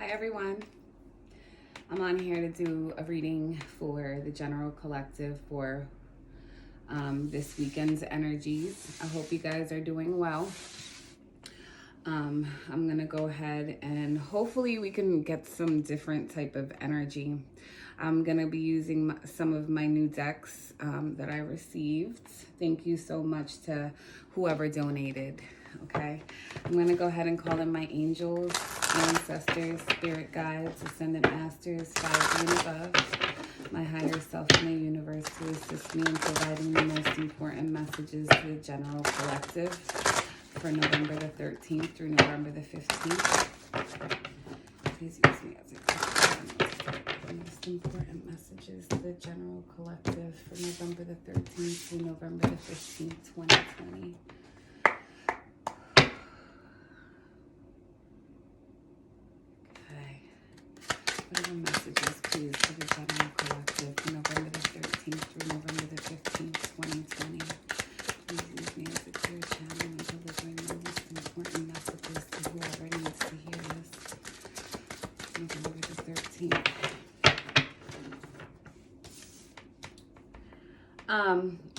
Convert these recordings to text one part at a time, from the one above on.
Hi everyone. I'm on here to do a reading for the general collective for this weekend's energies. I hope you guys are doing well. I'm gonna go ahead and hopefully we can get some different type of energy. I'm gonna be using some of my new decks that I received. Thank you so much to whoever donated. Okay, I'm gonna go ahead and call in my angels, ancestors, spirit guides, ascendant masters, fire and above, my higher self in the universe, to assist me in providing the most important messages to the general collective for November the 13th through November the 15th. Please use me as a guide. The most important messages to the general collective for November the 13th through November the 15th, 2020. Whatever messages, please, for the general collective for November the 13th through November the 15th, 2020. Please use me as a clear channel and delivering the most important messages to whoever needs to hear this. November the 13th.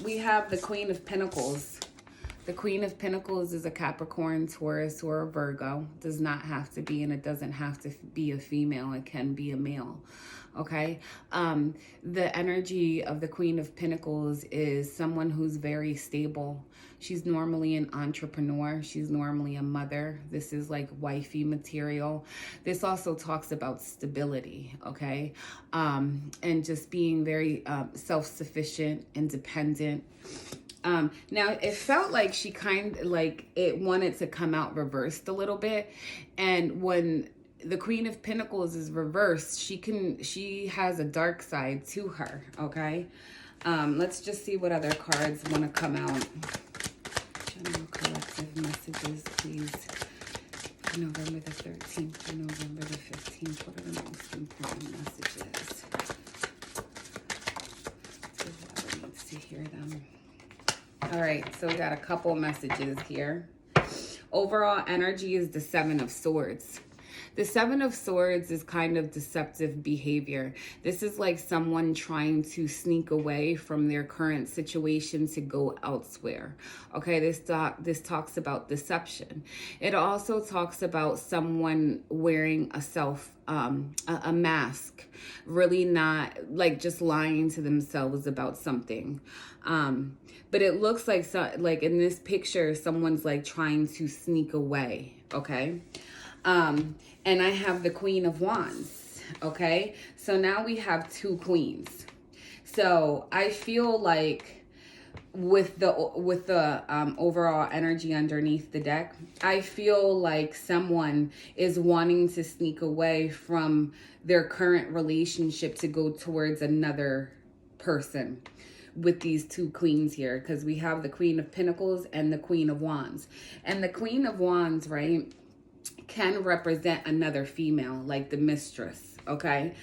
We have the Queen of Pentacles. The Queen of Pentacles is a Capricorn, Taurus, or a Virgo. Does not have to be, and it doesn't have to be a female. It can be a male. Okay. The energy of the Queen of Pentacles is someone who's very stable. She's normally an entrepreneur. She's normally a mother. This is like wifey material. This also talks about stability. Okay. And just being very self-sufficient, independent. Now it felt like she kind of like it wanted to come out reversed a little bit. And when the Queen of Pentacles is reversed, she has a dark side to her. Okay. Let's just see what other cards want to come out. General collective messages, please. For November the 13th through November the 15th. What are the most important messages? So whoever needs to hear them. All right, so we got a couple messages here. Overall energy is the Seven of Swords. The Seven of Swords is kind of deceptive behavior. This is like someone trying to sneak away from their current situation to go elsewhere. Okay, this talks about deception. It also talks about someone wearing a mask, really not like just lying to themselves about something. But it looks like in this picture, someone's like trying to sneak away. Okay. And I have the Queen of Wands. Okay. So now we have two queens. So I feel like with the overall energy underneath the deck, I feel like someone is wanting to sneak away from their current relationship to go towards another person with these two queens here, because we have the Queen of Pentacles and the Queen of Wands. And the Queen of Wands, right, can represent another female, like the mistress. Okay.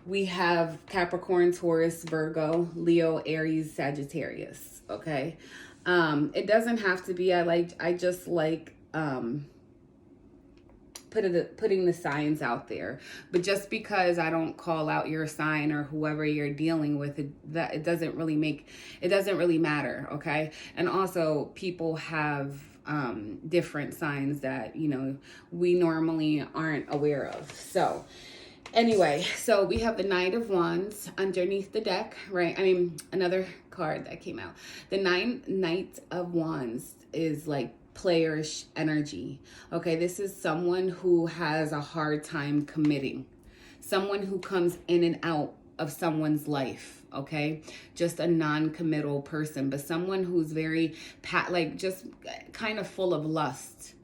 We have Capricorn, Taurus, Virgo, Leo, Aries, Sagittarius. Okay. It doesn't have to be. I just like putting the signs out there. But just because I don't call out your sign or whoever you're dealing with, it doesn't really matter. Okay. And also people have different signs that, you know, we normally aren't aware of. So anyway, so we have the Knight of Wands underneath the deck, right? I mean, another card that came out. The Knight of Wands is like playerish energy. Okay, this is someone who has a hard time committing. Someone who comes in and out of someone's life. Okay, just a non-committal person, but someone who's very just kind of full of lust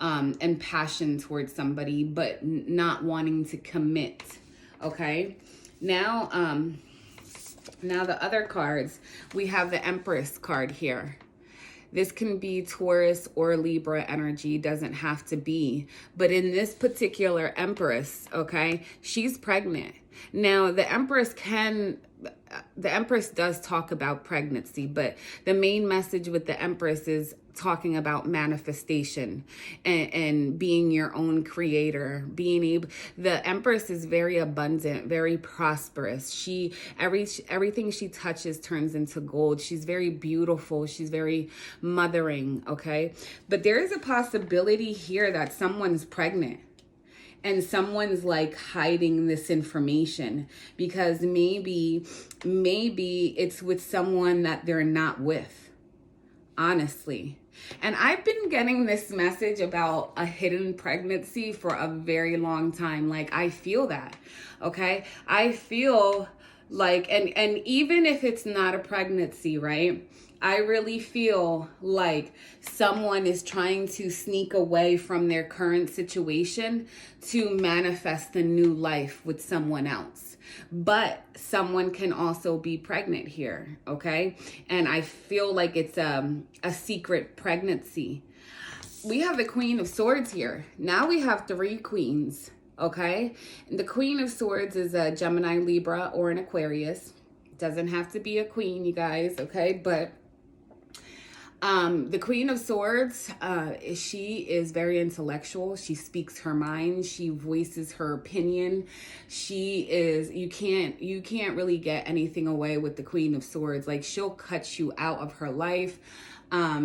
and passion towards somebody, but not wanting to commit. Okay, now the other cards, we have the Empress card here. This can be Taurus or Libra energy, doesn't have to be. But in this particular Empress, okay, she's pregnant. Now, the Empress does talk about pregnancy, but the main message with the Empress is talking about manifestation and being your own creator, the Empress is very abundant, very prosperous. Everything she touches turns into gold. She's very beautiful. She's very mothering, okay? But there is a possibility here that someone's pregnant. And someone's like hiding this information because maybe it's with someone that they're not with, honestly. And I've been getting this message about a hidden pregnancy for a very long time. Like, I feel that, okay? I feel like, and even if it's not a pregnancy, right? I really feel like someone is trying to sneak away from their current situation to manifest a new life with someone else. But someone can also be pregnant here, okay? And I feel like it's a secret pregnancy. We have the Queen of Swords here. Now we have 3 queens, okay? And the Queen of Swords is a Gemini, Libra, or an Aquarius. Doesn't have to be a queen, you guys, okay? But the Queen of Swords, she is very intellectual. She speaks her mind. She voices her opinion. You can't really get anything away with the Queen of Swords. Like, she'll cut you out of her life.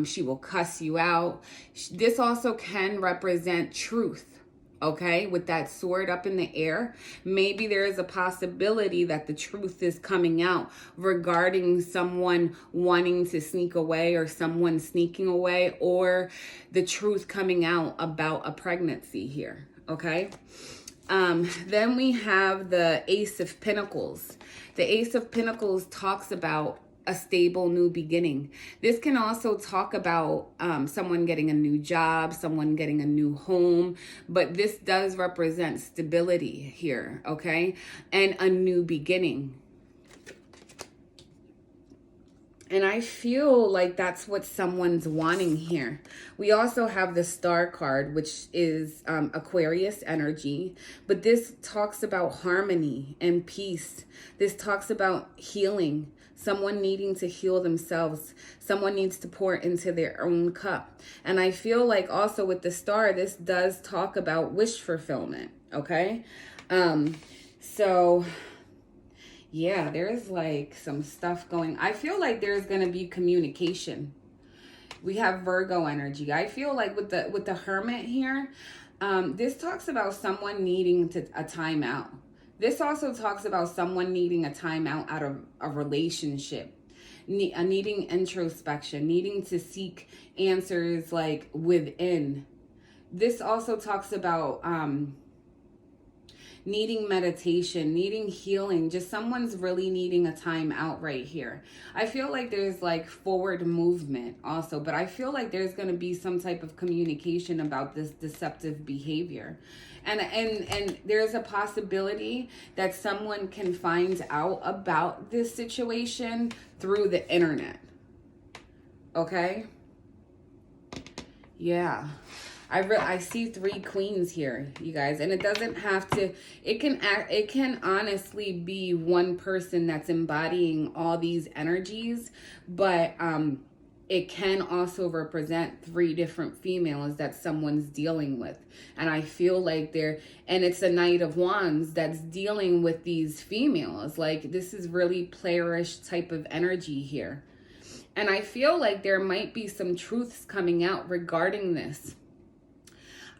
She will cuss you out. This also can represent truth. Okay, with that sword up in the air, maybe there is a possibility that the truth is coming out regarding someone wanting to sneak away or someone sneaking away, or the truth coming out about a pregnancy here, okay? Then we have the Ace of Pentacles. The Ace of Pentacles talks about a stable new beginning. This can also talk about someone getting a new job, someone getting a new home, but this does represent stability here, okay? And a new beginning. And I feel like that's what someone's wanting here. We also have the Star card, which is Aquarius energy. But this talks about harmony and peace. This talks about healing. Someone needing to heal themselves. Someone needs to pour into their own cup. And I feel like also with the Star, this does talk about wish fulfillment, okay? So yeah, there's like some stuff going. I feel like there's going to be communication. We have Virgo energy. I feel like with the Hermit here, this talks about someone needing a timeout. This also talks about someone needing a timeout out of a relationship, needing introspection, needing to seek answers like within. This also talks about needing meditation, needing healing, just someone's really needing a time out right here. I feel like there's like forward movement also, but I feel like there's going to be some type of communication about this deceptive behavior. And there's a possibility that someone can find out about this situation through the internet. Okay? Yeah. I see 3 queens here, you guys, and it doesn't have to, it can honestly be one person that's embodying all these energies, but it can also represent 3 different females that someone's dealing with. And I feel like and it's a Knight of Wands that's dealing with these females. Like, this is really playerish type of energy here. And I feel like there might be some truths coming out regarding this.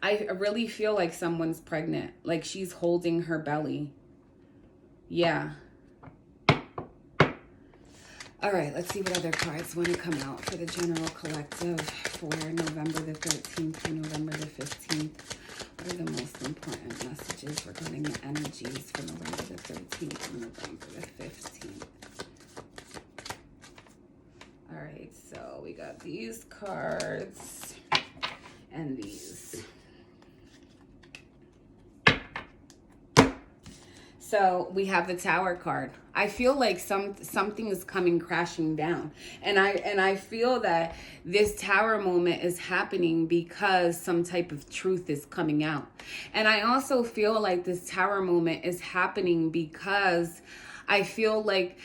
I really feel like someone's pregnant, like she's holding her belly. Yeah. All right, let's see what other cards want to come out for the general collective for November the 13th to November the 15th. What are the most important messages regarding the energies for November the 13th and November the 15th? All right, so we got these cards and these. So we have the Tower card. I feel like something is coming crashing down. And I feel that this Tower moment is happening because some type of truth is coming out. And I also feel like this Tower moment is happening because I feel like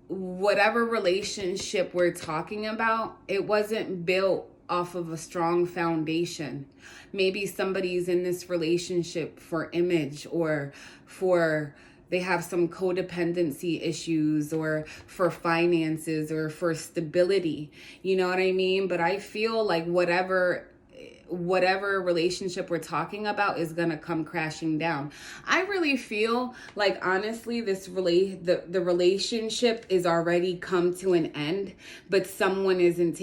whatever relationship we're talking about, it wasn't built off of a strong foundation. Maybe somebody's in this relationship for image, or for they have some codependency issues, or for finances, or for stability. You know what I mean? But I feel like whatever relationship we're talking about is gonna come crashing down. I really feel like, honestly, the relationship is already come to an end, but someone isn't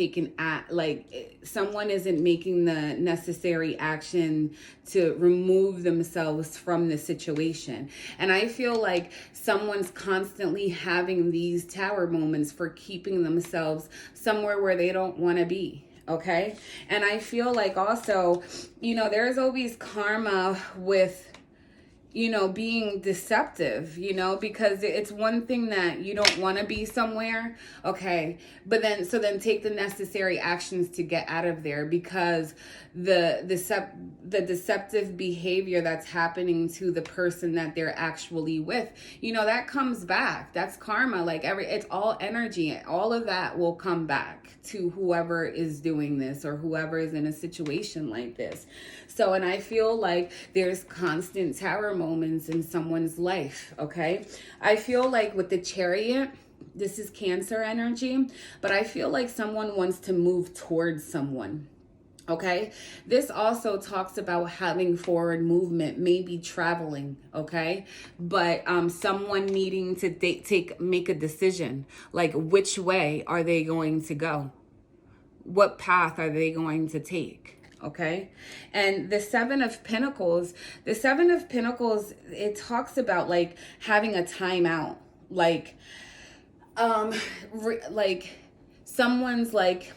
someone isn't making the necessary action to remove themselves from the situation. And I feel like someone's constantly having these Tower moments for keeping themselves somewhere where they don't want to be. Okay. And I feel like also, there's always karma with, being deceptive, because it's one thing that you don't want to be somewhere. Okay. But then take the necessary actions to get out of there, because the deceptive behavior that's happening to the person that they're actually with, that comes back. That's karma. Like it's all energy. All of that will come back to whoever is doing this, or whoever is in a situation like this. So, and I feel like there's constant Tower moments in someone's life. Okay. I feel like with the Chariot, this is Cancer energy, but I feel like someone wants to move towards someone. Okay. This also talks about having forward movement, maybe traveling. Okay. But someone needing to make a decision, like which way are they going to go? What path are they going to take? Okay. And the Seven of Pentacles, it talks about like having a timeout, like someone's like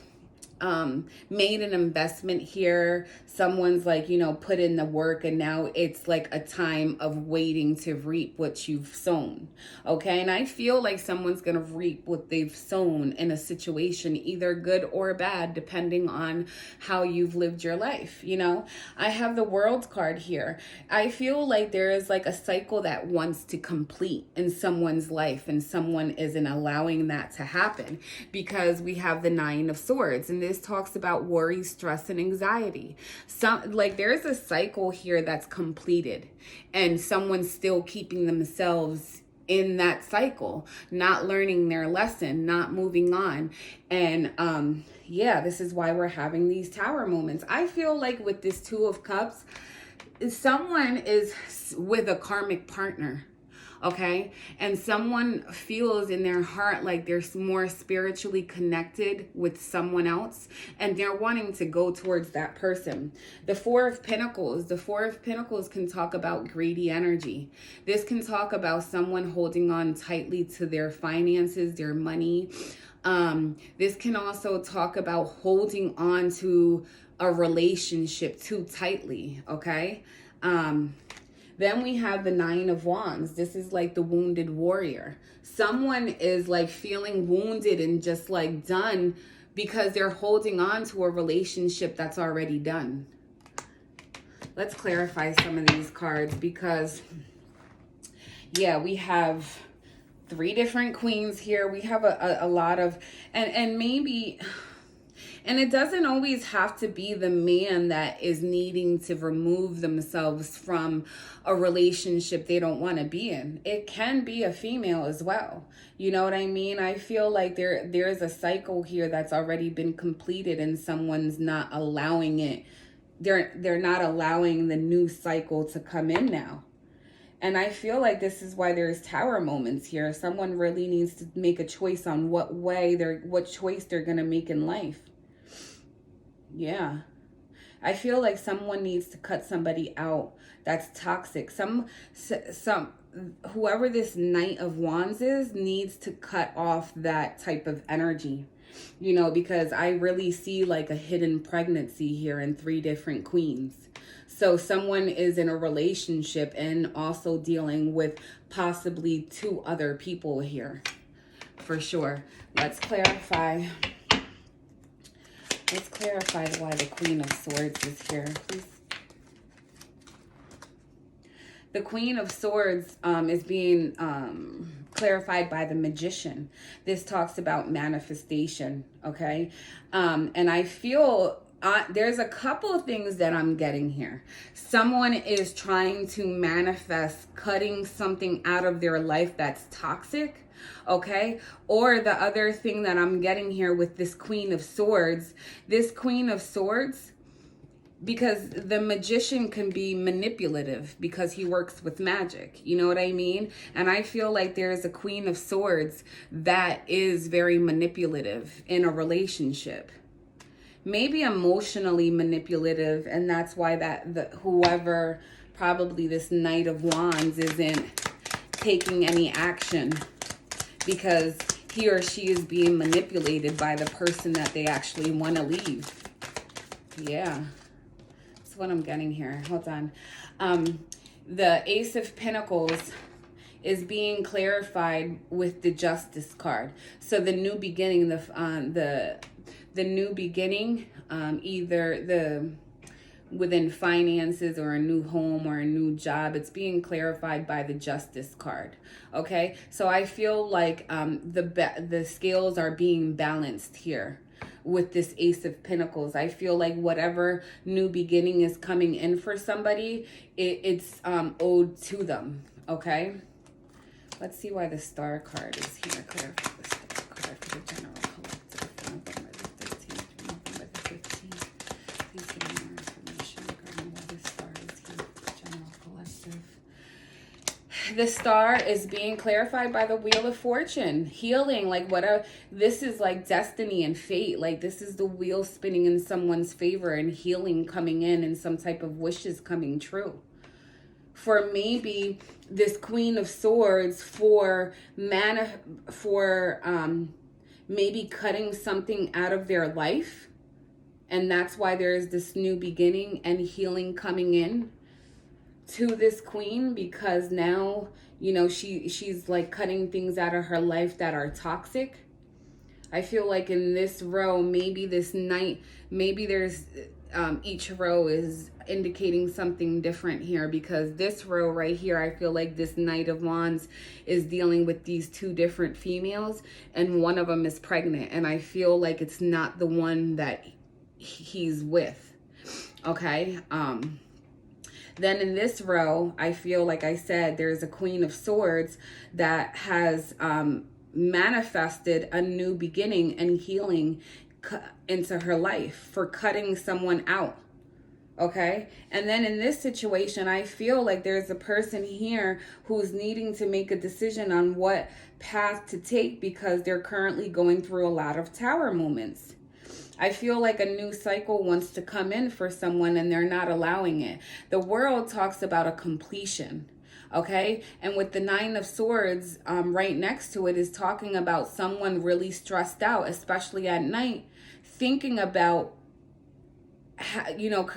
made an investment here. Someone's like, put in the work, and now it's like a time of waiting to reap what you've sown. Okay. And I feel like someone's going to reap what they've sown in a situation, either good or bad, depending on how you've lived your life. I have the World card here. I feel like there is like a cycle that wants to complete in someone's life, and someone isn't allowing that to happen, because we have the Nine of Swords, and this talks about worry, stress, and anxiety. There's a cycle here that's completed, and someone's still keeping themselves in that cycle, not learning their lesson, not moving on. And this is why we're having these Tower moments. I feel like with this Two of Cups, someone is with a karmic partner. Okay. And someone feels in their heart like they're more spiritually connected with someone else, and they're wanting to go towards that person. The Four of Pentacles can talk about greedy energy. This can talk about someone holding on tightly to their finances, their money. This can also talk about holding on to a relationship too tightly. Okay. Then we have the Nine of Wands. This is like the wounded warrior. Someone is like feeling wounded and just like done because they're holding on to a relationship that's already done. Let's clarify some of these cards, because we have 3 different queens here. We have a lot of, and maybe... And it doesn't always have to be the man that is needing to remove themselves from a relationship they don't want to be in. It can be a female as well. You know what I mean? I feel like there's a cycle here that's already been completed, and someone's not allowing it. They're not allowing the new cycle to come in now. And I feel like this is why there's Tower moments here. Someone really needs to make a choice on what choice they're going to make in life. Yeah. I feel like someone needs to cut somebody out that's toxic. Whoever this Knight of Wands is needs to cut off that type of energy, because I really see like a hidden pregnancy here in 3 different queens. So someone is in a relationship and also dealing with possibly 2 other people here, for sure. Let's clarify. Let's clarify why the Queen of Swords is here, please. The Queen of Swords is being clarified by the Magician. This talks about manifestation, okay? And I feel there's a couple of things that I'm getting here. Someone is trying to manifest cutting something out of their life that's toxic, okay? Or the other thing that I'm getting here with this Queen of Swords, this Queen of Swords, because the Magician can be manipulative because he works with magic. You know what I mean? And I feel like there's a Queen of Swords that is very manipulative in a relationship. Maybe emotionally manipulative, and that's why whoever, probably this Knight of Wands, isn't taking any action, because he or she is being manipulated by the person that they actually want to leave. Yeah. What I'm getting here. Hold on. The Ace of Pentacles is being clarified with the Justice card. So the new beginning, the new beginning, either within finances or a new home or a new job, it's being clarified by the Justice card. Okay, so I feel like the scales are being balanced here. With this Ace of Pentacles, I feel like whatever new beginning is coming in for somebody, it's owed to them. Okay, let's see why the Star card is here. Clarify the Star card for the general collective for November the 13th, November the 15th. Please give me more information regarding why the Star is here for the general collective. The Star is being clarified by the Wheel of Fortune, healing, like whatever. This is like destiny and fate. Like this is the wheel spinning in someone's favor and healing coming in and some type of wishes coming true. For maybe this Queen of Swords, for maybe cutting something out of their life, and that's why there is this new beginning and healing coming in to this queen, because now, you know, she's like cutting things out of her life that are toxic. I feel like in this row, maybe this Knight, maybe there's each row is indicating something different here, because this row right here, I feel like this Knight of Wands is dealing with these 2 different females, and one of them is pregnant, and I feel like it's not the one that he's with. Okay, then in this row, I feel like I said, there's a Queen of Swords that has manifested a new beginning and healing into her life for cutting someone out. Okay. And then in this situation, I feel like there's a person here who's needing to make a decision on what path to take, because they're currently going through a lot of Tower moments. I feel like a new cycle wants to come in for someone and they're not allowing it. The world talks about a completion, okay? And with the Nine of Swords right next to it is talking about someone really stressed out, especially at night, thinking about, you know,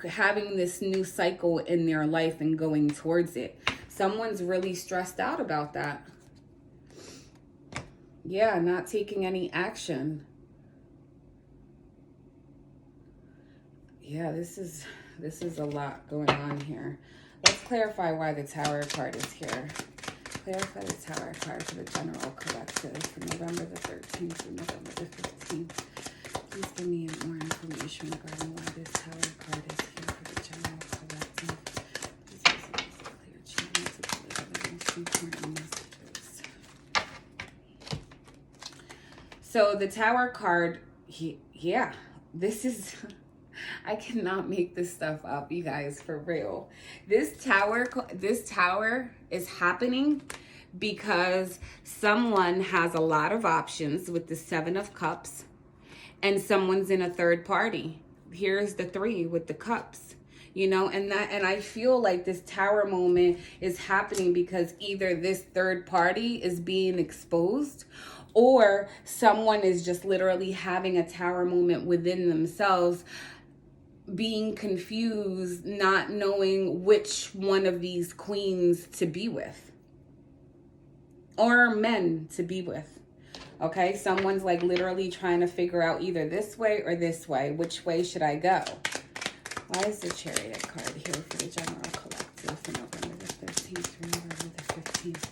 having this new cycle in their life and going towards it. Someone's really stressed out about that. Yeah, not taking any action. Yeah, this is a lot going on here. Let's clarify why the Tower card is here. Clarify the Tower card for the general collective for November the 13th through November the 15th. Please give me more information regarding why this Tower card is here for the general collective. Please use it as a clear channel to deliver the most important messages. So the Tower card, yeah, this is... I cannot make this stuff up, you guys, for real. This tower is happening because someone has a lot of options with the 7 of Cups, and someone's in a third party. Here's the 3 with the cups, you know, and I feel like this Tower moment is happening because either this third party is being exposed, or someone is just literally having a Tower moment within themselves, being confused, not knowing which one of these queens to be with or men to be with. Okay, someone's like literally trying to figure out either this way or this way. Which way should I go? Why is the Chariot card here for the general collective for November the 13th through November the 15th?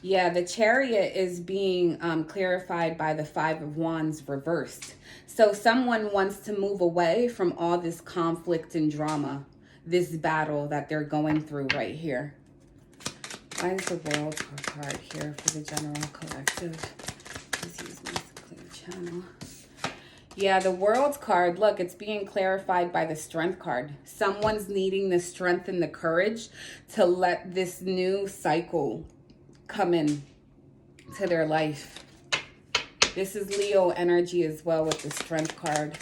Yeah, the Chariot is being clarified by the Five of Wands reversed. So someone wants to move away from all this conflict and drama, this battle that they're going through right here. Why is the World card here for the general collective? Please use my clear channel. Yeah, the World card, look, it's being clarified by the Strength card. Someone's needing the strength and the courage to let this new cycle come in to their life. This is Leo energy as well with the Strength card.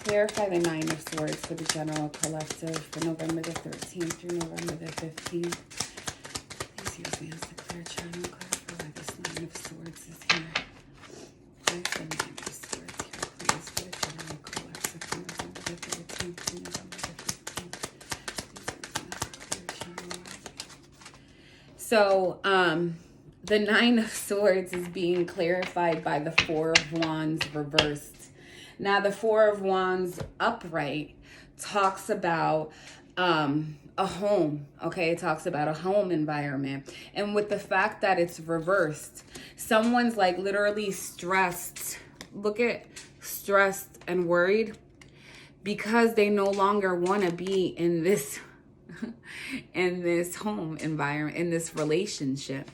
Clarify the Nine of Swords for the general collective for November the 13th through November the 15th. Use me as the clear channel card for why this Nine of Swords is here. Why is the Nine of Swords here, please, for the general collective from November the 13th to November the 15th. Please use me as the clear channel. So, the Nine of Swords is being clarified by the Four of Wands reversed. Now, the Four of Wands upright talks about a home, okay? It talks about a home environment. And with the fact that it's reversed, someone's like literally stressed. Look at stressed and worried because they no longer want to be in this in this home environment, in this relationship.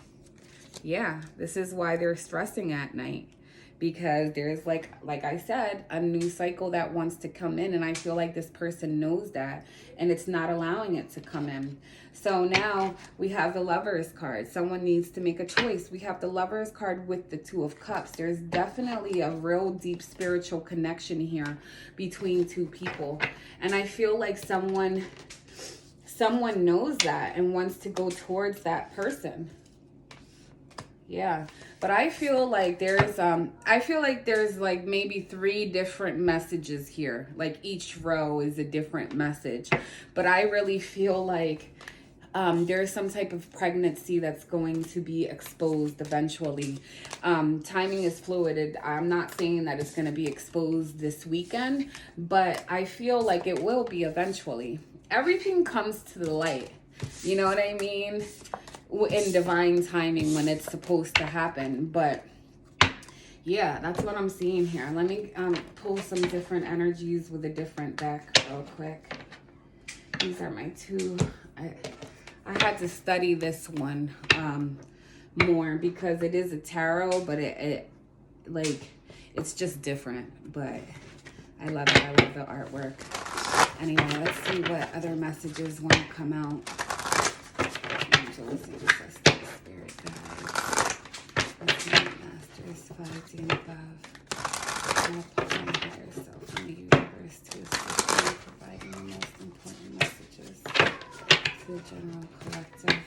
Yeah, this is why they're stressing at night. Because there's like I said, a new cycle that wants to come in. And I feel like this person knows that. And it's not allowing it to come in. So now we have the Lovers card. Someone needs to make a choice. We have the Lovers card with the Two of Cups. There's definitely a real deep spiritual connection here between two people. And I feel like someone knows that and wants to go towards that person. Yeah, but I feel like there's like maybe 3 different messages here. Like each row is a different message. But I really feel like there's some type of pregnancy that's going to be exposed eventually. Timing is fluid. I'm not saying that it's going to be exposed this weekend, but I feel like it will be eventually. Everything comes to the light. You know what I mean? In divine timing when it's supposed to happen. But yeah, that's what I'm seeing here. Let me pull some different energies with a different deck real quick. These are my two. I had to study this one more because it is a tarot, but it it's just different. But I love it. I love the artwork. Anyway, let's see what other messages want to come out. Angels, ancestors, spirit guides, masters, 5D and above. All part of my higher self in the universe to assist me in providing the most important messages to the general collective.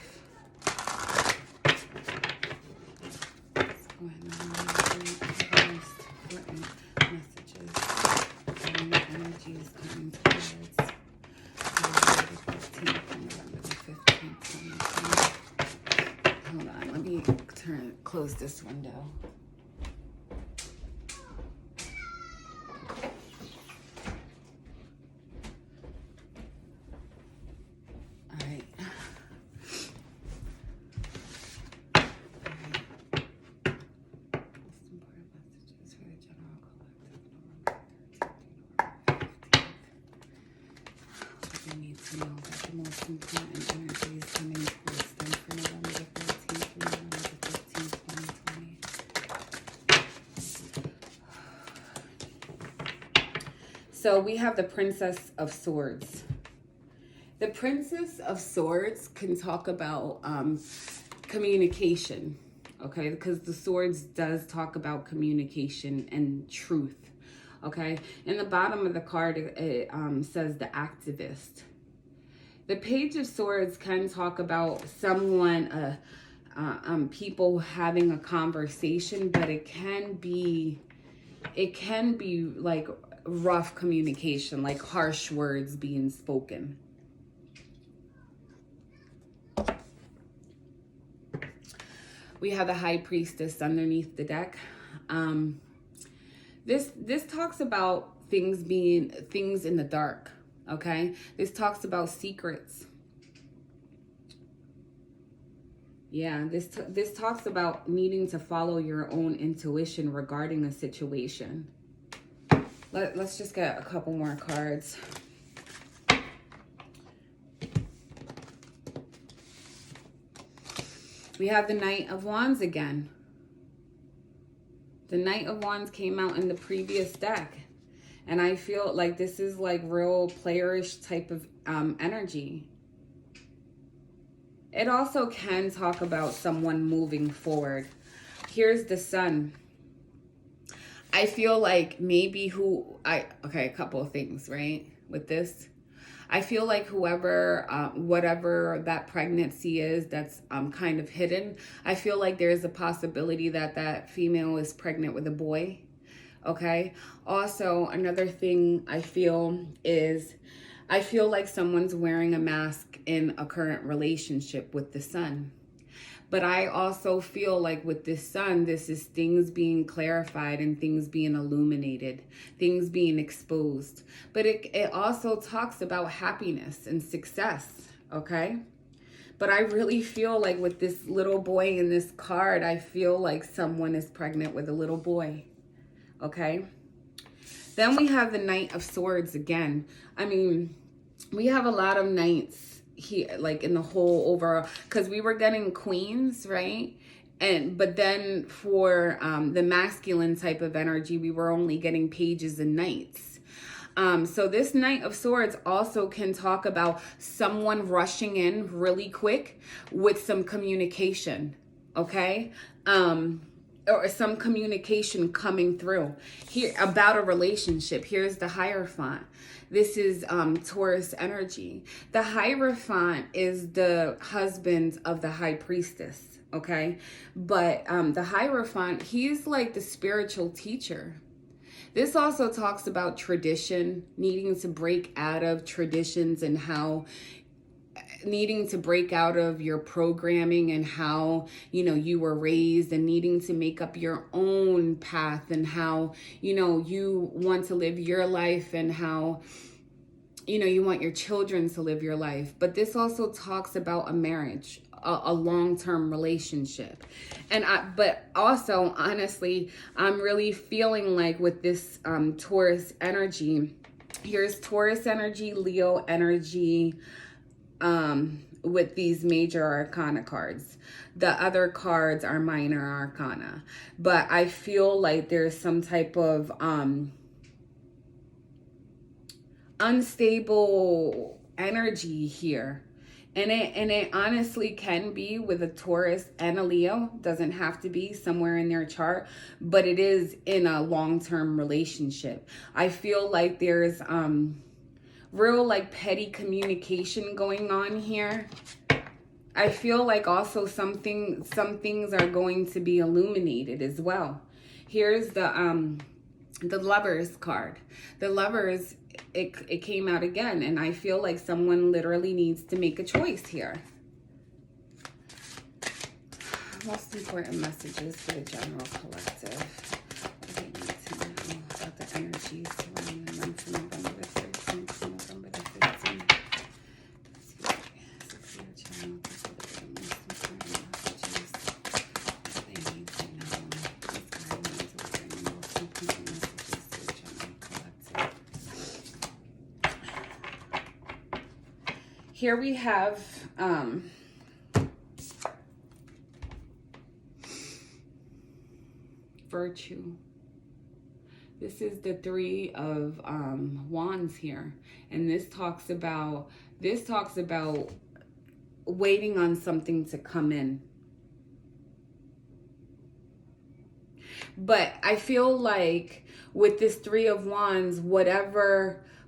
What's going on? The most important messages and the energies coming towards November the 15th and November the 15th. Hold on, let me close this window. All right. To know that the most important energy is coming towards them for November the 13th and November the 15th, 2020. So we have the Princess of Swords. The Princess of Swords can talk about communication, okay? Because the Swords does talk about communication and truth, okay? In the bottom of the card, it says the activist. The Page of Swords can talk about someone, people having a conversation, but it can be like rough communication, like harsh words being spoken. We have the High Priestess underneath the deck. This talks about things in the dark, okay? This talks about secrets. Yeah, this talks about needing to follow your own intuition regarding a situation. Let's just get a couple more cards. We have the Knight of Wands again. The Knight of Wands came out in the previous deck. And I feel like this is like real playerish type of energy. It also can talk about someone moving forward. Here's the Sun. I feel like maybe okay, a couple of things, right? With this. I feel like whoever, whatever that pregnancy is that's kind of hidden, I feel like there's a possibility that that female is pregnant with a boy, okay? Also, another thing I feel is, I feel like someone's wearing a mask in a current relationship with the Sun. But I also feel like with this Sun, this is things being clarified and things being illuminated, things being exposed. But it also talks about happiness and success, okay? But I really feel like with this little boy in this card, I feel like someone is pregnant with a little boy, okay? Then we have the Knight of Swords again. I mean, we have a lot of knights here, like in the whole overall, because we were getting queens, right? But then for the masculine type of energy, we were only getting pages and knights. So this Knight of Swords also can talk about someone rushing in really quick with some communication, okay? Or some communication coming through here about a relationship. Here's the Hierophant. This is Taurus energy. The Hierophant is the husband of the High Priestess, okay? But the Hierophant, he's like the spiritual teacher. This also talks about tradition, needing to break out of traditions and how needing to break out of your programming and how, you know, you were raised, and needing to make up your own path, and how, you know, you want to live your life, and how, you know, you want your children to live your life. But this also talks about a marriage, a long-term relationship. But also, honestly, I'm really feeling like with this Taurus energy, here's Taurus energy, Leo energy, with these major arcana cards. The other cards are minor arcana. But I feel like there's some type of unstable energy here. And it honestly can be with a Taurus and a Leo. Doesn't have to be somewhere in their chart, but it is in a long-term relationship. I feel like there's real like petty communication going on here. I feel like also some things are going to be illuminated as well. Here's the Lovers card. The Lovers, it came out again, and I feel like someone literally needs to make a choice here. Most important messages for the general collective. What do they need to know about the energies surrounding the month of November the 13th to November the 15th? Let's see. So for your channel, these are the most important messages that they need to know. These guidelines will bring the most important messages to the general collective. Here we have Virtue. This is the Three of Wands here, and this talks about waiting on something to come in. But I feel like with this Three of Wands,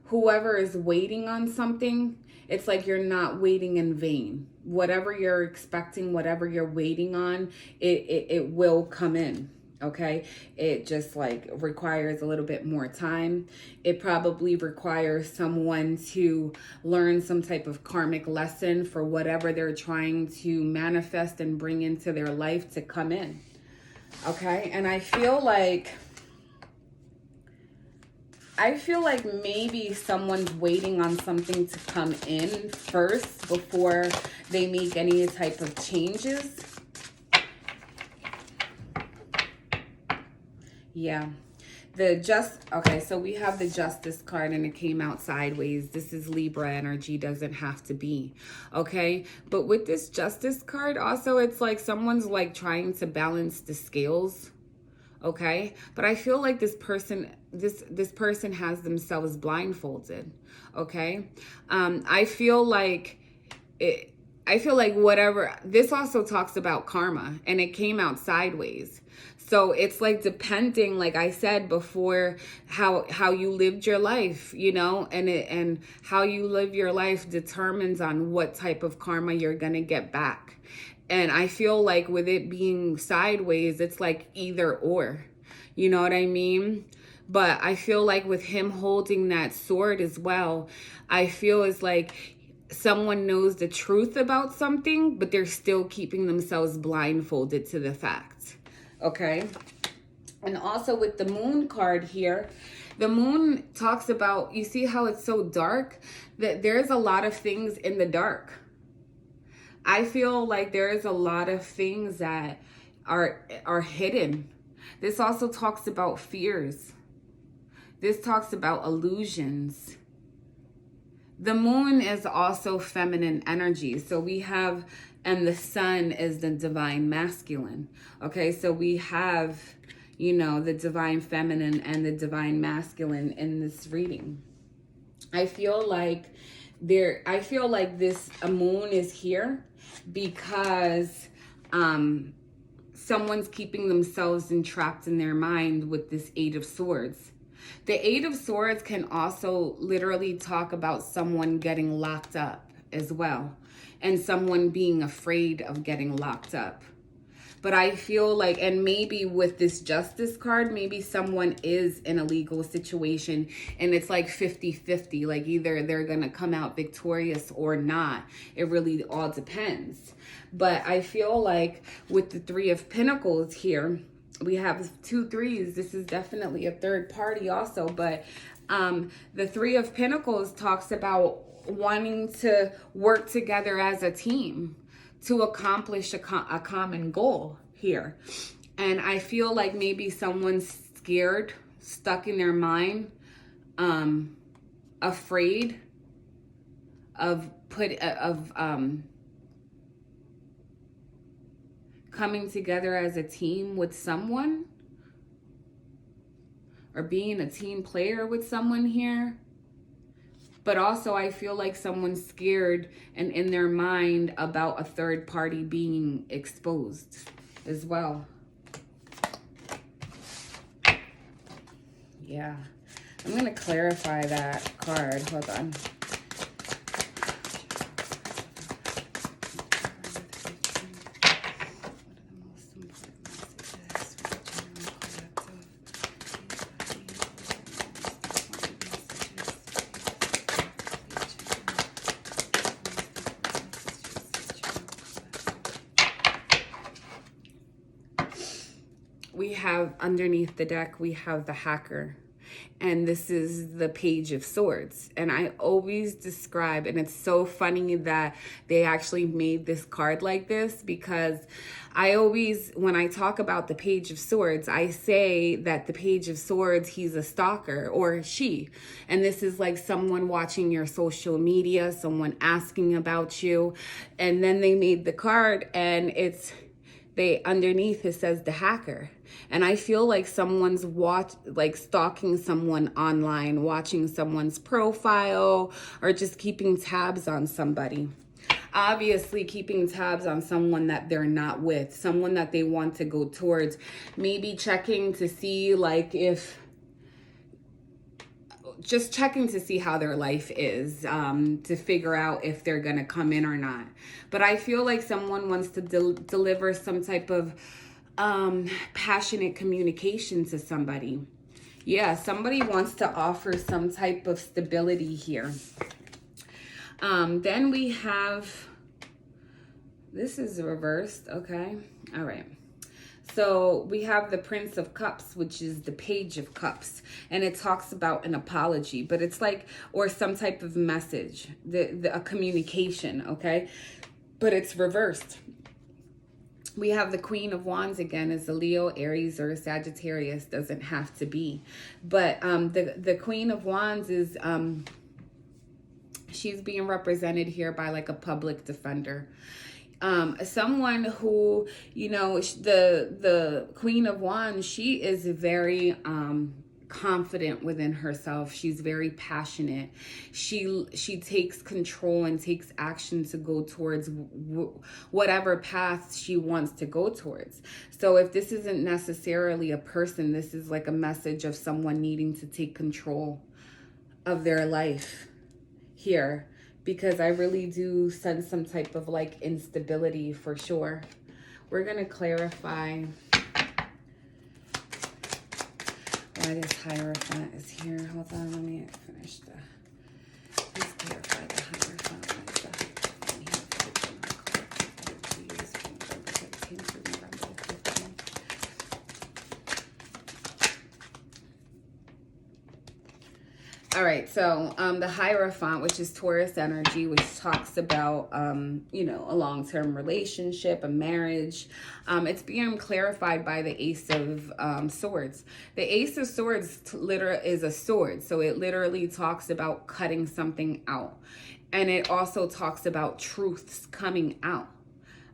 whoever is waiting on something, it's like you're not waiting in vain. Whatever you're expecting, whatever you're waiting on, it will come in. Okay, it just like requires a little bit more time. It probably requires someone to learn some type of karmic lesson for whatever they're trying to manifest and bring into their life to come in. Okay, and I feel like maybe someone's waiting on something to come in first before they make any type of changes. Yeah. Okay, so we have the Justice card and it came out sideways. This is Libra energy, doesn't have to be. Okay, but with this Justice card also, it's like someone's like trying to balance the scales. Okay, but I feel like this person has themselves blindfolded. Okay, I feel like whatever, this also talks about karma and it came out sideways. So it's like depending, like I said before, how you lived your life, you know, and how you live your life determines on what type of karma you're going to get back. And I feel like with it being sideways, it's like either or, you know what I mean? But I feel like with him holding that sword as well, I feel it's like someone knows the truth about something, but they're still keeping themselves blindfolded to the fact. Okay. And also with the Moon card here, the Moon talks about, you see how it's so dark, that there's a lot of things in the dark. I feel like there is a lot of things that are hidden. This also talks about fears. This talks about illusions. The Moon is also feminine energy. So we have, and the Sun is the divine masculine. Okay, so we have, you know, the divine feminine and the divine masculine in this reading. I feel like this Moon is here because someone's keeping themselves entrapped in their mind with this Eight of Swords. The Eight of Swords can also literally talk about someone getting locked up as well, and someone being afraid of getting locked up. But I feel like, and maybe with this Justice card, maybe someone is in a legal situation and it's like 50-50, like either they're going to come out victorious or not. It really all depends. But I feel like with the Three of Pentacles here, we have 2 threes. This is definitely a third party also, but the Three of Pentacles talks about wanting to work together as a team to accomplish a common goal here. And I feel like maybe someone's scared, stuck in their mind, afraid of coming together as a team with someone, or being a team player with someone here. But also I feel like someone's scared and in their mind about a third party being exposed as well. Yeah. I'm going to clarify that card. Hold on. We have underneath the deck, we have the Hacker. And this is the Page of Swords. And I always describe, and it's so funny that they actually made this card like this, because I always, when I talk about the Page of Swords, I say that the Page of Swords, he's a stalker, or she. And this is like someone watching your social media, someone asking about you. And then they made the card and underneath it says the Hacker. And I feel like someone's stalking someone online, watching someone's profile, or just keeping tabs on somebody. Obviously keeping tabs on someone that they're not with, someone that they want to go towards. Maybe checking to see just checking to see how their life is, to figure out if they're going to come in or not. But I feel like someone wants to deliver some type of passionate communication to somebody. Yeah, somebody wants to offer some type of stability here. Then we have, this is reversed, okay? All right. So we have the Prince of Cups, which is the Page of Cups. And it talks about an apology, but it's like, or some type of message, a communication, okay? But it's reversed. We have the Queen of Wands again as a Leo, Aries, or a Sagittarius. Doesn't have to be. But the Queen of Wands is, she's being represented here by like a public defender. Someone who, you know, the Queen of Wands, she is very confident within herself. She's very passionate. She takes control and takes action to go towards whatever path she wants to go towards. So if this isn't necessarily a person, this is like a message of someone needing to take control of their life here, because I really do sense some type of like instability for sure. We're going to clarify why this Hierophant is here. Hold on, let me finish the, let's clarify the Hierophant. What is the Hierophant here for the general collective energies from November 15th through November 15th? All right, so the Hierophant, which is Taurus energy, which talks about, you know, a long-term relationship, a marriage. It's being clarified by the Ace of Swords. The Ace of Swords is a sword, so it literally talks about cutting something out. And it also talks about truths coming out.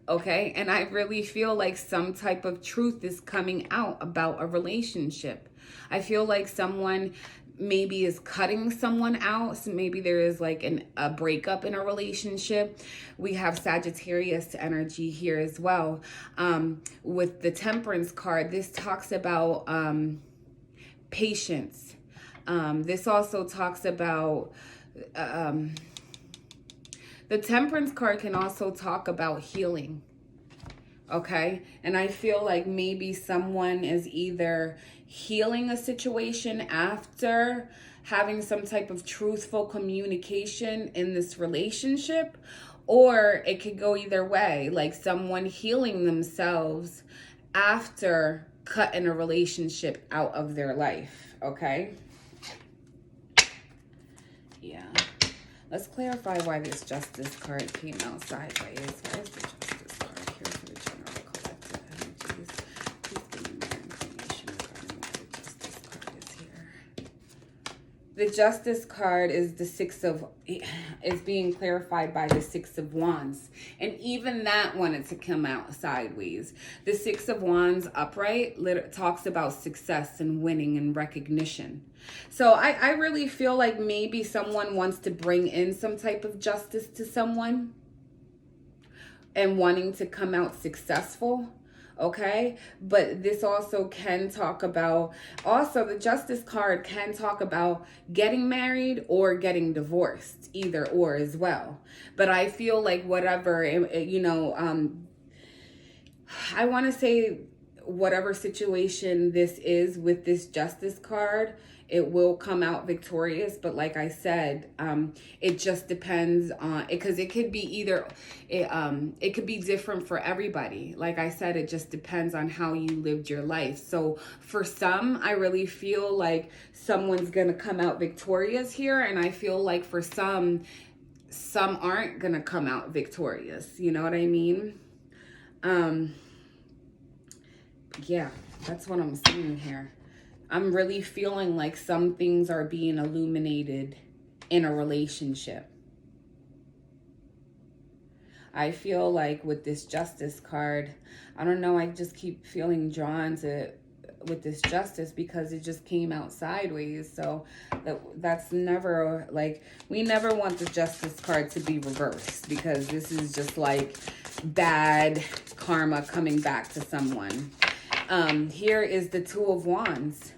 Okay, and I really feel like some type of truth is coming out about a relationship. I feel like someone maybe is cutting someone out. So maybe there is like a breakup in a relationship. We have Sagittarius energy here as well. With the Temperance card, this talks about patience. This also talks about the Temperance card can also talk about healing. Okay, and I feel like maybe someone is either healing a situation after having some type of truthful communication in this relationship, or it could go either way, like someone healing themselves after cutting a relationship out of their life. Okay, yeah, let's clarify why this Justice card came out sideways. Why is the Justice card here for the general collective energies? Please give me more information regarding why the Justice card is here. The Justice card is being clarified by the Six of Wands. And even that wanted to come out sideways. The Six of Wands upright talks about success and winning and recognition. So I really feel like maybe someone wants to bring in some type of justice to someone and wanting to come out successful. Okay, but this also can talk about, also the Justice card can talk about getting married or getting divorced, either or as well. But I feel like whatever, you know, I want to say whatever situation this is with this Justice card, it will come out victorious. But like I said, it just depends on it, because it could be either it could be different for everybody. Like I said, it just depends on how you lived your life. So for some, I really feel like someone's gonna come out victorious here, and I feel like for some aren't gonna come out victorious. You know what I mean? Yeah, that's what I'm seeing here. I'm really feeling like some things are being illuminated in a relationship. I feel like with this Justice card, I don't know, I just keep feeling drawn to with this Justice because it just came out sideways. So that's never, like, we never want the Justice card to be reversed, because this is just like bad karma coming back to someone. Here is the Two of Wands.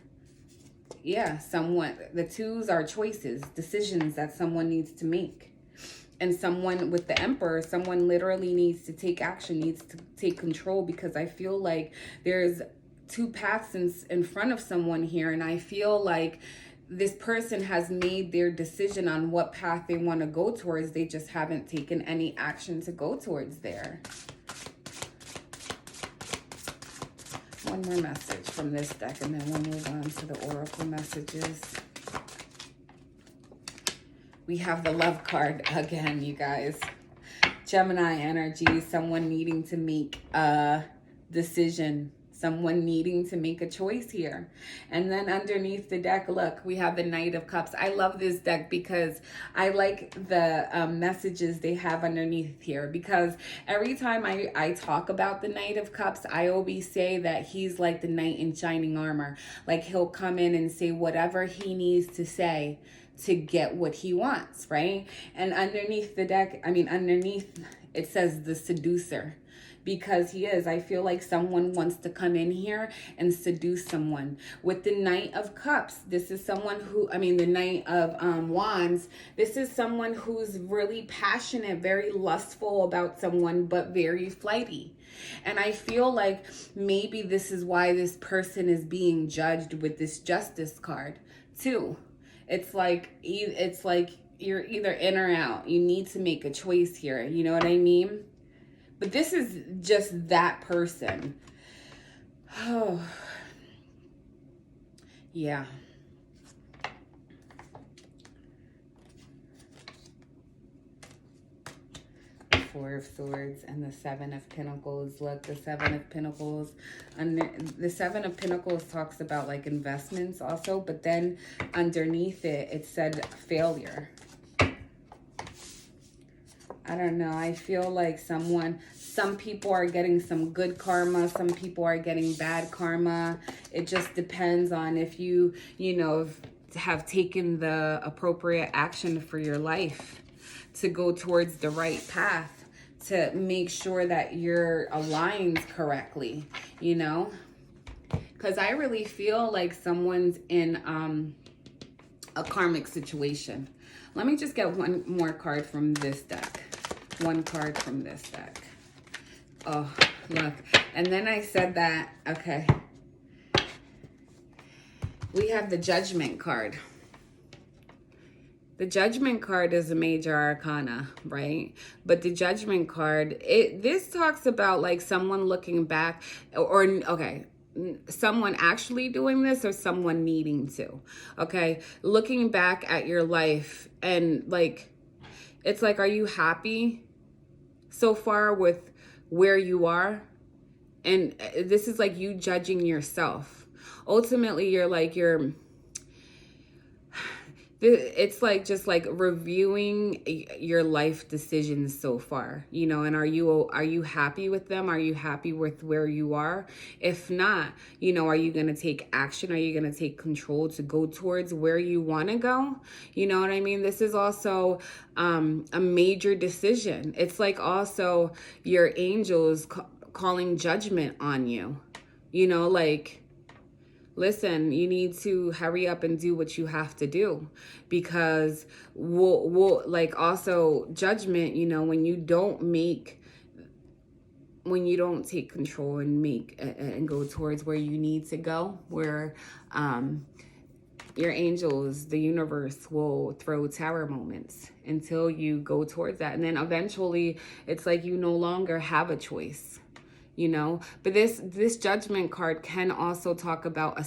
Yeah, the twos are choices, decisions that someone needs to make. And someone with the Emperor, someone literally needs to take action, needs to take control, because I feel like there's two paths in front of someone here. And I feel like this person has made their decision on what path they want to go towards. They just haven't taken any action to go towards there. One more message from this deck, and then we'll move on to the oracle messages. We have the Love card again, you guys. Gemini energy, someone needing to make a decision, someone needing to make a choice here. And then underneath the deck, look, we have the Knight of Cups. I love this deck because I like the messages they have underneath here, because every time I talk about the Knight of Cups, I always say that he's like the knight in shining armor. Like, he'll come in and say whatever he needs to say to get what he wants, right? And underneath the deck, underneath it says the seducer, because he is. I feel like someone wants to come in here and seduce someone. With the Knight of Cups, this is someone who, the Knight of Wands, this is someone who's really passionate, very lustful about someone, but very flighty. And I feel like maybe this is why this person is being judged with this Justice card too. It's like you're either in or out. You need to make a choice here. You know what I mean? But this is just that person. Oh, yeah. Four of Swords and the Seven of Pentacles. Look, the Seven of Pentacles. The Seven of Pentacles talks about like investments also, but then underneath it, it said failure. I don't know. I feel like some people are getting some good karma. Some people are getting bad karma. It just depends on if you have taken the appropriate action for your life to go towards the right path, to make sure that you're aligned correctly, because I really feel like someone's in a karmic situation. Let me just get one more card from this deck. One card from this deck. Oh, look. And then I said that, okay. We have the Judgment card. The Judgment card is a major arcana, right? But the Judgment card, this talks about like someone looking back, someone actually doing this or someone needing to, okay? Looking back at your life and like, it's like, are you happy so far with where you are? And this is like you judging yourself. Ultimately, it's like just like reviewing your life decisions so far, and are you happy with them? Are you happy with where you are? If not, are you going to take action? Are you going to take control to go towards where you want to go? You know what I mean? This is also a major decision. It's like also your angels calling judgment on you, like, listen, you need to hurry up and do what you have to do, because we'll like also judgment, when you don't take control and and go towards where you need to go, where your angels, the universe will throw tower moments until you go towards that. And then eventually it's like you no longer have a choice. But this Judgment card can also talk about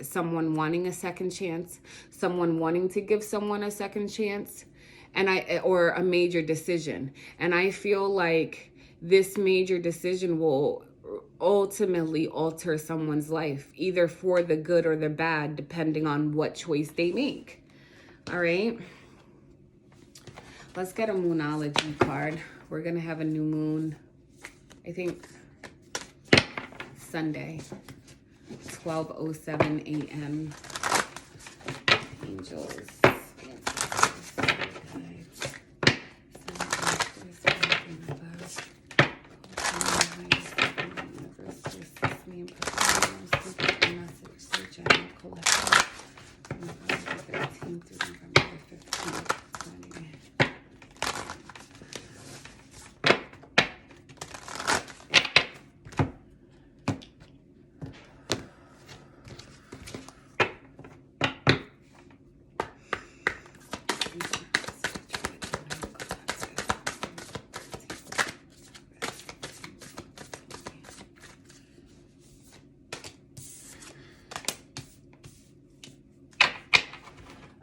someone wanting a second chance, someone wanting to give someone a second chance, or a major decision. And I feel like this major decision will ultimately alter someone's life, either for the good or the bad, depending on what choice they make. All right. Let's get a Moonology card. We're going to have a new moon, I think, Sunday, 12:07 a.m. Angels.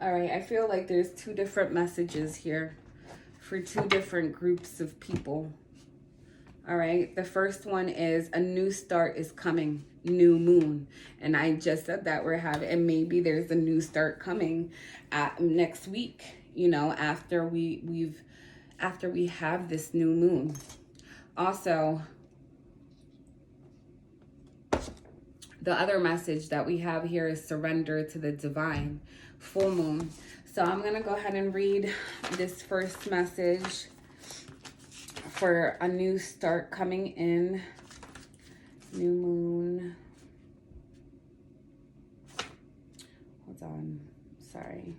All right, I feel like there's two different messages here for two different groups of people. All right, the first one is a new start is coming, new moon. And I just said that we're having, and maybe there's a new start coming next week, you know, after we have this new moon. Also, the other message that we have here is surrender to the divine, full moon. So I'm going to go ahead and read this first message for a new start coming in. New moon. Hold on. Sorry.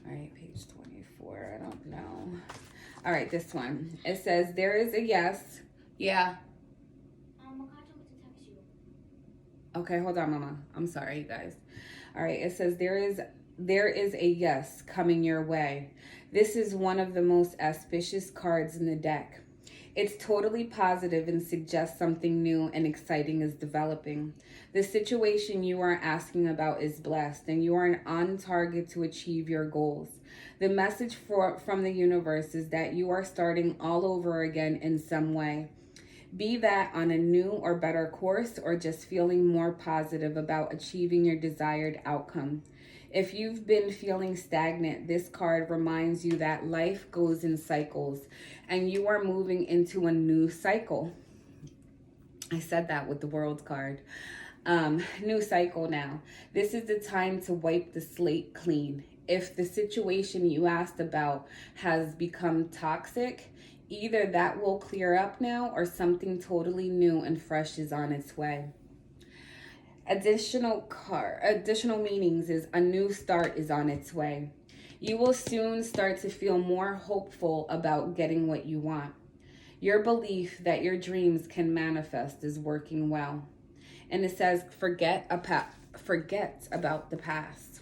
All right, page 24. I don't know. All right, this one. It says, there is a yes. Yeah. Okay, hold on, Mama. I'm sorry, you guys. All right, it says, there is a yes coming your way. This is one of the most auspicious cards in the deck. It's totally positive and suggests something new and exciting is developing. The situation you are asking about is blessed, and you are on target to achieve your goals. The message from the universe is that you are starting all over again in some way. Be that on a new or better course, or just feeling more positive about achieving your desired outcome. If you've been feeling stagnant, this card reminds you that life goes in cycles and you are moving into a new cycle. I said that with the World card. New cycle now. This is the time to wipe the slate clean. If the situation you asked about has become toxic, either that will clear up now or something totally new and fresh is on its way. Additional meanings is a new start is on its way. You will soon start to feel more hopeful about getting what you want. Your belief that your dreams can manifest is working well. And it says, forget about the past.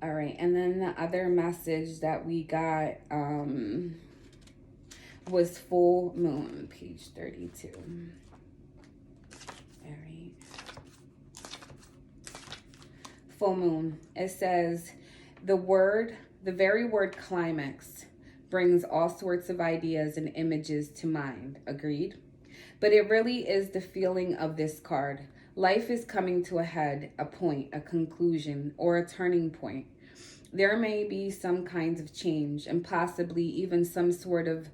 All right, and then the other message that we got was full moon, page 32. All right. Full moon. It says, the very word climax brings all sorts of ideas and images to mind. Agreed? But it really is the feeling of this card. Life is coming to a head, a point, a conclusion, or a turning point. There may be some kinds of change and possibly even some sort of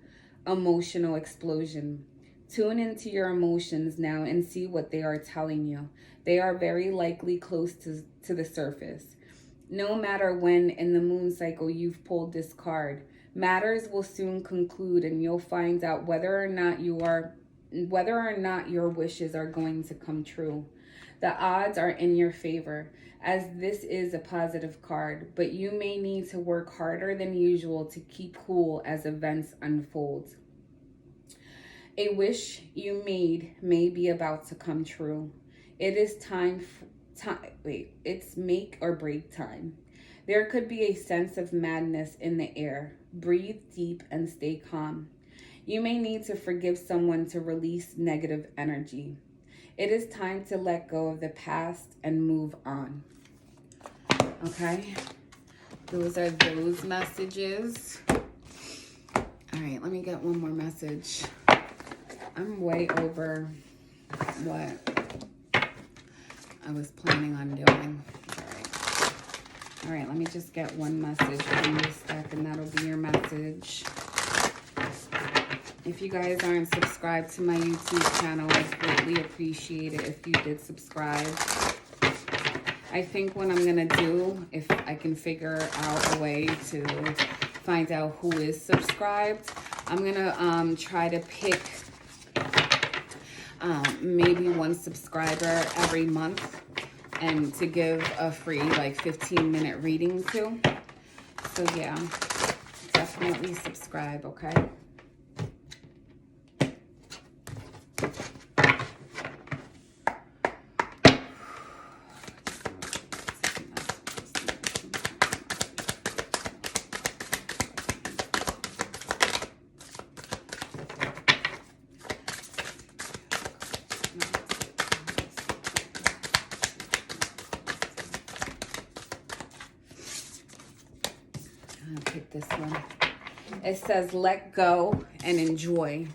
emotional explosion. Tune into your emotions now and see what they are telling you. They are very likely close to the surface. No matter when in the moon cycle you've pulled this card, matters will soon conclude and you'll find out whether or not your wishes are going to come true. The odds are in your favor, as this is a positive card, but you may need to work harder than usual to keep cool as events unfold. A wish you made may be about to come true. It is it's make or break time. There could be a sense of madness in the air. Breathe deep and stay calm. You may need to forgive someone to release negative energy. It is time to let go of the past and move on. Okay? Those are those messages. All right, let me get one more message. I'm way over what I was planning on doing. All right, let me just get one message from this deck, and that'll be your message. If you guys aren't subscribed to my YouTube channel, I'd greatly appreciate it if you did subscribe. I think what I'm going to do, if I can figure out a way to find out who is subscribed, I'm going to try to pick maybe one subscriber every month and to give a free like 15-minute reading to. So yeah, definitely subscribe, okay? I'm gonna pick this one. It says, let go and enjoy.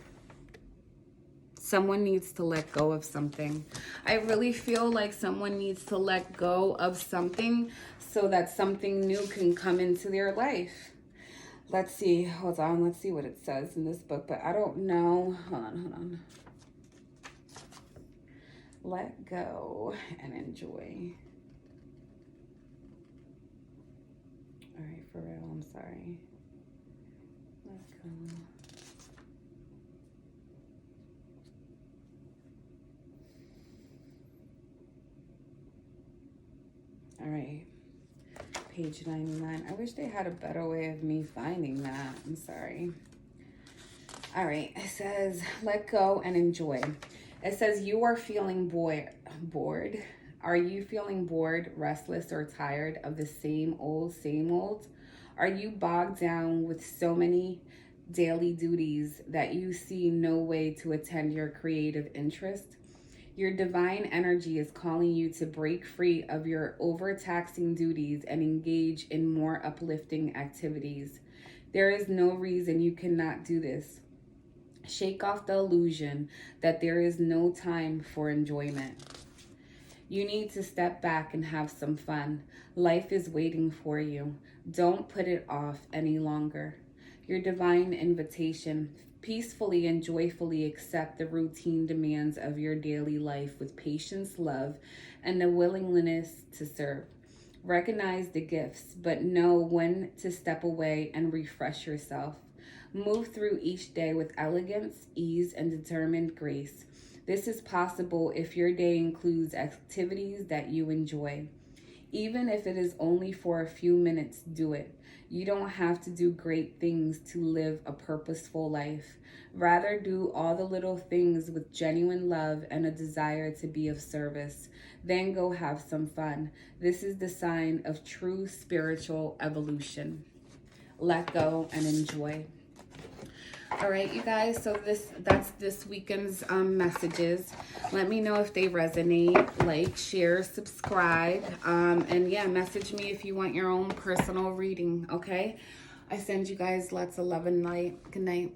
Someone needs to let go of something. I really feel like someone needs to let go of something so that something new can come into their life. Let's see. Hold on. Let's see what it says in this book, but I don't know. Hold on. Let go and enjoy. All right, for real, I'm sorry. Let go. All right, page 99. I wish they had a better way of me finding that. I'm sorry. All right, it says, let go and enjoy. It says, you are feeling bored. Are you feeling bored, restless, or tired of the same old? Are you bogged down with so many daily duties that you see no way to attend your creative interest? Your divine energy is calling you to break free of your overtaxing duties and engage in more uplifting activities. There is no reason you cannot do this. Shake off the illusion that there is no time for enjoyment. You need to step back and have some fun. Life is waiting for you. Don't put it off any longer. Your divine invitation: peacefully and joyfully accept the routine demands of your daily life with patience, love, and the willingness to serve. Recognize the gifts, but know when to step away and refresh yourself. Move through each day with elegance, ease, and determined grace. This is possible if your day includes activities that you enjoy. Even if it is only for a few minutes, do it. You don't have to do great things to live a purposeful life. Rather, do all the little things with genuine love and a desire to be of service. Then go have some fun. This is the sign of true spiritual evolution. Let go and enjoy. All right, you guys, so that's this weekend's messages. Let me know if they resonate. Like, share, subscribe, and yeah, message me if you want your own personal reading, okay? I send you guys lots of love and light. Good night.